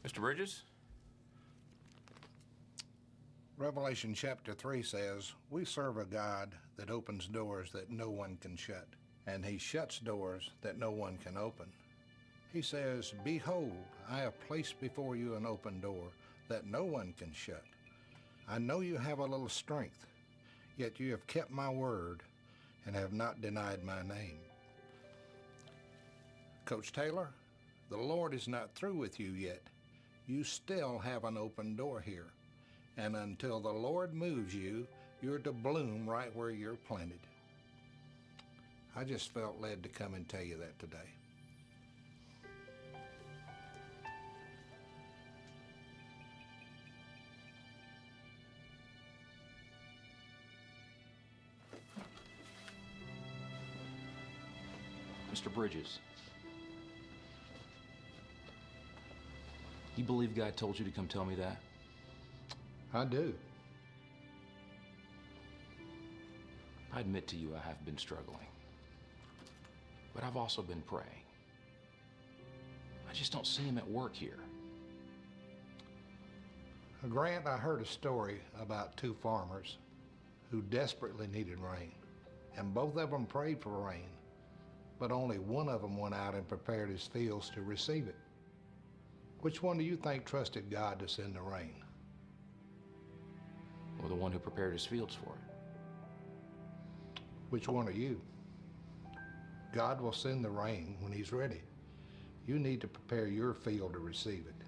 Mr. Bridges? Revelation chapter 3 says, "We serve a God that opens doors that no one can shut, and he shuts doors that no one can open." He says, "Behold, I have placed before you an open door that no one can shut. I know you have a little strength, yet you have kept my word and have not denied my name." Coach Taylor, the Lord is not through with you yet. You still have an open door here. And until the Lord moves you, you're to bloom right where you're planted. I just felt led to come and tell you that today. Mr. Bridges, you believe God told you to come tell me that? I do. I admit to you I have been struggling, but I've also been praying. I just don't see him at work here. Grant, I heard a story about two farmers who desperately needed rain, and both of them prayed for rain, but only one of them went out and prepared his fields to receive it. Which one do you think trusted God to send the rain? Well, the one who prepared his fields for it. Which one are you? God will send the rain when he's ready. You need to prepare your field to receive it.